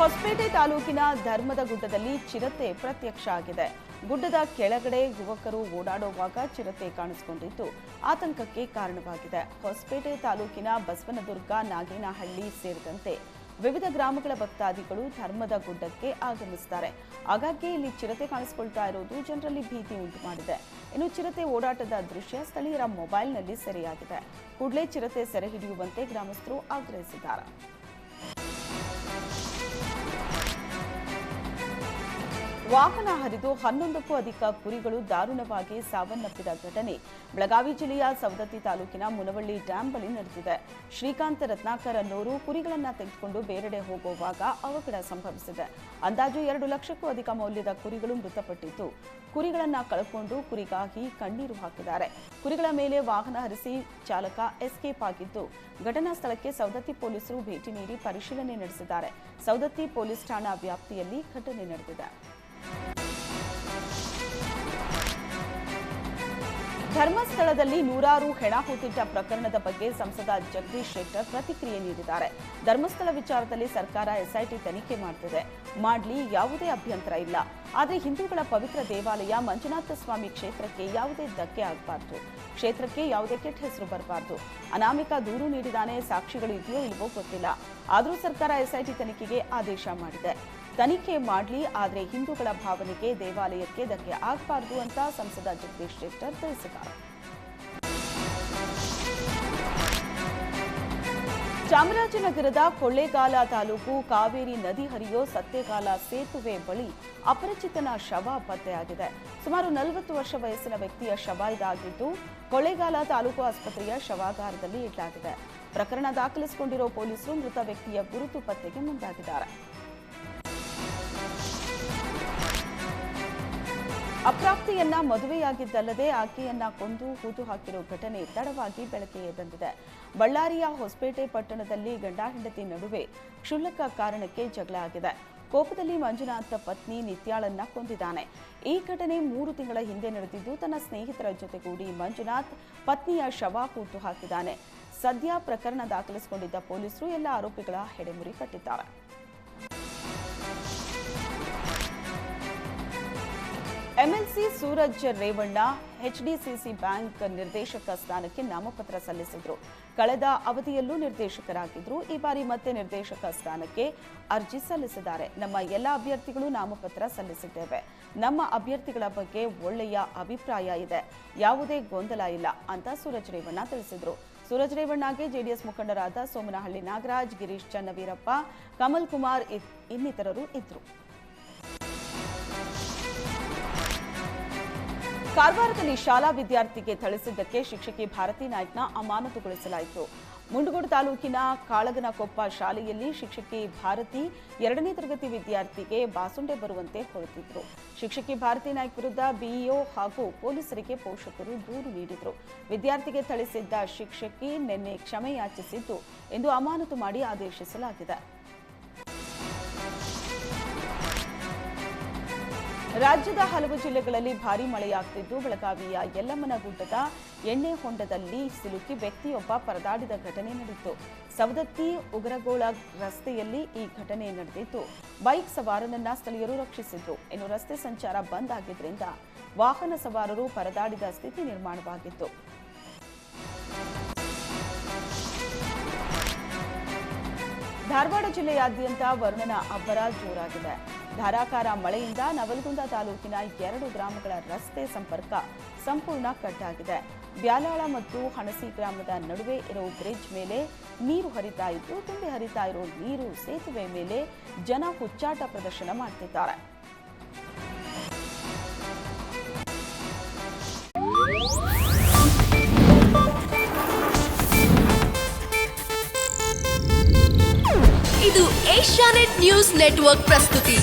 ಹೊಸಪೇಟೆ ತಾಲೂಕಿನ ಧರ್ಮದ ಗುಡ್ಡದಲ್ಲಿ ಚಿರತೆ ಪ್ರತ್ಯಕ್ಷ ಆಗಿದೆ. ಗುಡ್ಡದ ಕೆಳಗಡೆ ಯುವಕರು ಓಡಾಡುವಾಗ ಚಿರತೆ ಕಾಣಿಸಿಕೊಂಡಿದ್ದು ಆತಂಕಕ್ಕೆ ಕಾರಣವಾಗಿದೆ. ಹೊಸಪೇಟೆ ತಾಲೂಕಿನ ಬಸವನದುರ್ಗ, ನಾಗೇನಹಳ್ಳಿ ಸೇರಿದಂತೆ ವಿವಿಧ ಗ್ರಾಮಗಳ ಭಕ್ತಾದಿಗಳು ಧರ್ಮದ ಗುಡ್ಡಕ್ಕೆ ಆಗಮಿಸುತ್ತಾರೆ. ಆಗಾಗ್ಗೆ ಇಲ್ಲಿ ಚಿರತೆ ಕಾಣಿಸಿಕೊಳ್ತಾ ಇರುವುದು ಜನರಲ್ಲಿ ಭೀತಿ ಉಂಟು ಮಾಡಿದೆ. ಇನ್ನು ಚಿರತೆ ಓಡಾಟದ ದೃಶ್ಯ ಸ್ಥಳೀಯರ ಮೊಬೈಲ್ನಲ್ಲಿ ಸೆರೆಯಾಗಿದೆ. ಕೂಡಲೇ ಚಿರತೆ ಸೆರೆ ಹಿಡಿಯುವಂತೆ ಗ್ರಾಮಸ್ಥರು ಆಗ್ರಹಿಸಿದ್ದಾರೆ. ವಾಹನ ಹರಿದು 11ಕ್ಕೂ ಅಧಿಕ ಕುರಿಗಳು ದಾರುಣವಾಗಿ ಸಾವನ್ನಪ್ಪಿದ ಘಟನೆ ಬೆಳಗಾವಿ ಜಿಲ್ಲೆಯ ಸವದತ್ತಿ ತಾಲೂಕಿನ ಮುನವಳ್ಳಿ ಡ್ಯಾಂ ಬಳಿ ನಡೆದಿದೆ. ಶ್ರೀಕಾಂತ್ ರತ್ನಾಕರ್ ಅನ್ನೋರು ಕುರಿಗಳನ್ನು ತೆಗೆದುಕೊಂಡು ಬೇರೆಡೆ ಹೋಗುವಾಗ ಅವಘಡ ಸಂಭವಿಸಿದೆ. ಅಂದಾಜು 2 ಲಕ್ಷಕ್ಕೂ ಅಧಿಕ ಮೌಲ್ಯದ ಕುರಿಗಳು ಮೃತಪಟ್ಟಿದ್ದು, ಕುರಿಗಳನ್ನು ಕಳೆದುಕೊಂಡು ಕುರಿಗಾಗಿ ಕಣ್ಣೀರು ಹಾಕಿದ್ದಾರೆ. ಕುರಿಗಳ ಮೇಲೆ ವಾಹನ ಹರಿಸಿ ಚಾಲಕ ಎಸ್ಕೇಪ್ ಆಗಿದ್ದು, ಘಟನಾ ಸ್ಥಳಕ್ಕೆ ಸವದತ್ತಿ ಪೊಲೀಸರು ಭೇಟಿ ನೀಡಿ ಪರಿಶೀಲನೆ ನಡೆಸಿದ್ದಾರೆ. ಸವದತ್ತಿ ಪೊಲೀಸ್ ಠಾಣಾ ವ್ಯಾಪ್ತಿಯಲ್ಲಿ ಘಟನೆ ನಡೆದಿದೆ. ಧರ್ಮಸ್ಥಳದಲ್ಲಿ ನೂರಾರು ಹೆಣ ಹೂತಿಟ್ಟ ಪ್ರಕರಣದ ಬಗ್ಗೆ ಸಂಸದ ಜಗದೀಶ್ ಶೆಟ್ಟರ್ ಪ್ರತಿಕ್ರಿಯೆ ನೀಡಿದ್ದಾರೆ. ಧರ್ಮಸ್ಥಳ ವಿಚಾರದಲ್ಲಿ ಸರ್ಕಾರ ಎಸ್ಐಟಿ ತನಿಖೆ ಮಾಡಲಿ, ಯಾವುದೇ ಅಭ್ಯಂತರ ಇಲ್ಲ. ಆದರೆ ಹಿಂದೂಗಳ ಪವಿತ್ರ ದೇವಾಲಯ ಮಂಜುನಾಥ ಸ್ವಾಮಿ ಕ್ಷೇತ್ರಕ್ಕೆ ಯಾವುದೇ ಧಕ್ಕೆ ಆಗಬಾರದು, ಕ್ಷೇತ್ರಕ್ಕೆ ಯಾವುದೇ ಕೆಟ್ಟ ಹೆಸರು ಬರಬಾರದು. ಅನಾಮಿಕ ದೂರು ನೀಡಿದಾನೆ, ಸಾಕ್ಷಿಗಳು ಇದೆಯೋ ಇಲ್ವೋ ಗೊತ್ತಿಲ್ಲ. ಆದರೂ ಸರ್ಕಾರ ಎಸ್ಐಟಿ ತನಿಖೆಗೆ ಆದೇಶ ಮಾಡಿದೆ. ತನಿಖೆ ಮಾಡಲಿ, ಆದರೆ ಹಿಂದೂಗಳ ಭಾವನೆಗೆ, ದೇವಾಲಯಕ್ಕೆ ಧಕ್ಕೆ ಆಗಬಾರದು ಅಂತ ಸಂಸದ ಜಗದೀಶ್ ಶೆಟ್ಟರ್ ತಿಳಿಸಿದ್ದಾರೆ. ಚಾಮರಾಜನಗರದ ಕೊಳ್ಳೇಗಾಲ ತಾಲೂಕು ಕಾವೇರಿ ನದಿ ಹರಿಯೋ ಸತ್ತೇಗಾಲ ಸೇತುವೆ ಬಳಿ ಅಪರಿಚಿತನ ಶವ ಪತ್ತೆಯಾಗಿದೆ. ಸುಮಾರು 40 ವರ್ಷ ವಯಸ್ಸಿನ ವ್ಯಕ್ತಿಯ ಶವ ಇದಾಗಿದ್ದು, ಕೊಳ್ಳೇಗಾಲ ತಾಲೂಕು ಆಸ್ಪತ್ರೆಯ ಶವಾಗಾರದಲ್ಲಿ ಇಡಲಾಗಿದೆ. ಪ್ರಕರಣ ದಾಖಲಿಸಿಕೊಂಡಿರೋ ಪೊಲೀಸರು ಮೃತ ವ್ಯಕ್ತಿಯ ಗುರುತು ಪತ್ತೆಗೆ ಮುಂದಾಗಿದ್ದಾರೆ. ಅಪ್ರಾಪ್ತೆಯನ್ನ ಮದುವೆಯಾಗಿದ್ದಲ್ಲದೆ ಆಕೆಯನ್ನ ಕೊಂದು ಹೂತು ಹಾಕಿರೋ ಘಟನೆ ತಡವಾಗಿ ಬೆಳಕಿಗೆ ಬಂದಿದೆ. ಬಳ್ಳಾರಿಯ ಹೊಸಪೇಟೆ ಪಟ್ಟಣದಲ್ಲಿ ಗಂಡ ಹೆಂಡತಿ ನಡುವೆ ಕ್ಷುಲ್ಲಕ ಕಾರಣಕ್ಕೆ ಜಗಳ ಆಗಿದೆ. ಕೋಪದಲ್ಲಿ ಮಂಜುನಾಥ್ ಪತ್ನಿ ನಿತ್ಯಾಳನ್ನ ಕೊಂದಿದ್ದಾನೆ. ಈ ಘಟನೆ 3 ತಿಂಗಳ ಹಿಂದೆ ನಡೆದಿದ್ದು, ತನ್ನ ಸ್ನೇಹಿತರ ಜೊತೆಗೂಡಿ ಮಂಜುನಾಥ್ ಪತ್ನಿಯ ಶವ ಹೂತು ಹಾಕಿದ್ದಾನೆ. ಸದ್ಯ ಪ್ರಕರಣ ದಾಖಲಿಸಿಕೊಂಡಿದ್ದ ಪೊಲೀಸರು ಎಲ್ಲ ಆರೋಪಿಗಳ ಹೆಡೆಮುರಿ ಕಟ್ಟಿದ್ದಾರೆ. MLC Suraj Revanna HDCC bank ನಿರ್ದೇಶಕ ಸ್ಥಾನಕ್ಕೆ ನಾಮಪತ್ರ ಸಲ್ಲಿಸಿದ್ರು. ಕಳೆದ ಅವಧಿಯಲ್ಲೂ ನಿರ್ದೇಶಕರಾಗಿದ್ರು. ಈ ಬಾರಿ ಮತ್ತೆ ನಿರ್ದೇಶಕ ಸ್ಥಾನಕ್ಕೆ ಅರ್ಜಿ ಸಲ್ಲಿಸಿದ್ದಾರೆ. ನಮ್ಮ ಎಲ್ಲ ಅಭ್ಯರ್ಥಿಗಳು ನಾಮಪತ್ರ ಸಲ್ಲಿಸಿದ್ದೇವೆ. ನಮ್ಮ ಅಭ್ಯರ್ಥಿಗಳ ಬಗ್ಗೆ ಒಳ್ಳೆಯ ಅಭಿಪ್ರಾಯ ಇದೆ, ಯಾವುದೇ ಗೊಂದಲ ಇಲ್ಲ ಅಂತ ಸೂರಜ್ ರೇವಣ್ಣ ತಿಳಿಸಿದ್ರು. ಸೂರಜ್ ರೇವಣ್ಣಗೆ ಜೆಡಿಎಸ್ ಮುಖಂಡರಾದ ಸೋಮನಹಳ್ಳಿ ನಾಗರಾಜ್, ಗಿರೀಶ್ ಚನ್ನವೀರಪ್ಪ, ಕಮಲ್ ಕುಮಾರ್ ಇನ್ನಿತರರು ಇದ್ರು. ಕಾರವಾರದಲ್ಲಿ ಶಾಲಾ ವಿದ್ಯಾರ್ಥಿಗೆ ಥಳಿಸಿದ್ದಕ್ಕೆ ಶಿಕ್ಷಕಿ ಭಾರತಿ ನಾಯ್ಕನ ಅಮಾನತುಗೊಳಿಸಲಾಯಿತು. ಮುಂಡಗೋಡು ತಾಲೂಕಿನ ಕಾಳಗನಕೊಪ್ಪ ಶಾಲೆಯಲ್ಲಿ ಶಿಕ್ಷಕಿ ಭಾರತಿ 2ನೇ ತರಗತಿ ವಿದ್ಯಾರ್ಥಿಗೆ ಬಾಸುಂಡೆ ಬರುವಂತೆ ಹೊರಟಿದ್ರು. ಶಿಕ್ಷಕಿ ಭಾರತಿ ನಾಯ್ಕ ವಿರುದ್ಧ ಬಿಇಒ ಹಾಗೂ ಪೊಲೀಸರಿಗೆ ಪೋಷಕರು ದೂರು ನೀಡಿದ್ರು. ವಿದ್ಯಾರ್ಥಿಗೆ ಥಳಿಸಿದ್ದ ಶಿಕ್ಷಕಿ ನಿನ್ನೆ ಕ್ಷಮೆ ಯಾಚಿಸಿದ್ದು, ಇಂದು ಅಮಾನತು ಮಾಡಿ ಆದೇಶಿಸಲಾಗಿದೆ. ರಾಜ್ಯದ ಹಲವು ಜಿಲ್ಲೆಗಳಲ್ಲಿ ಭಾರೀ ಮಳೆಯಾಗುತ್ತಿದ್ದು, ಬೆಳಗಾವಿಯ ಯಲ್ಲಮ್ಮನಗುಡ್ಡದ ಎಣ್ಣೆ ಹೊಂಡದಲ್ಲಿ ಸಿಲುಕಿ ವ್ಯಕ್ತಿಯೊಬ್ಬ ಪರದಾಡಿದ ಘಟನೆ ನಡೆದಿತ್ತು. ಸವದತ್ತಿ ಉಗರಗೋಳ ರಸ್ತೆಯಲ್ಲಿ ಈ ಘಟನೆ ನಡೆದಿದ್ದು, ಬೈಕ್ ಸವಾರನನ್ನ ಸ್ಥಳೀಯರು ರಕ್ಷಿಸಿದ್ರು. ಇನ್ನು ರಸ್ತೆ ಸಂಚಾರ ಬಂದ್ ಆಗಿದ್ದರಿಂದ ವಾಹನ ಸವಾರರು ಪರದಾಡಿದ ಸ್ಥಿತಿ ನಿರ್ಮಾಣವಾಗಿತ್ತು. ಧಾರವಾಡ ಜಿಲ್ಲೆಯಾದ್ಯಂತ ವರುಣನ ಅಬ್ಬರ ಜೋರಾಗಿದೆ. ಧಾರಾಕಾರ ಮಳೆಯಿಂದ ನವಲಗುಂದ ತಾಲೂಕಿನ 2 ಗ್ರಾಮಗಳ ರಸ್ತೆ ಸಂಪರ್ಕ ಸಂಪೂರ್ಣ ಕಟ್ ಆಗಿದೆ. ಬ್ಯಾಲಾಳ ಮತ್ತು ಹಣಸಿ ಗ್ರಾಮದ ನಡುವೆ ಇರೋ ಬ್ರಿಡ್ಜ್ ಮೇಲೆ ನೀರು ಹರಿತಾ ಇದ್ದು, ತುಂಬಿ ಹರಿತಾ ಇರೋ ನೀರು ಸೇತುವೆ ಮೇಲೆ ಜನ ಹುಚ್ಚಾಟ ಪ್ರದರ್ಶನ ಮಾಡ್ತಿದ್ದಾರೆ. ಇದು ಏಷ್ಯಾನೆಟ್ ನ್ಯೂಸ್ ನೆಟ್ವರ್ಕ್ ಪ್ರಸ್ತುತಿ.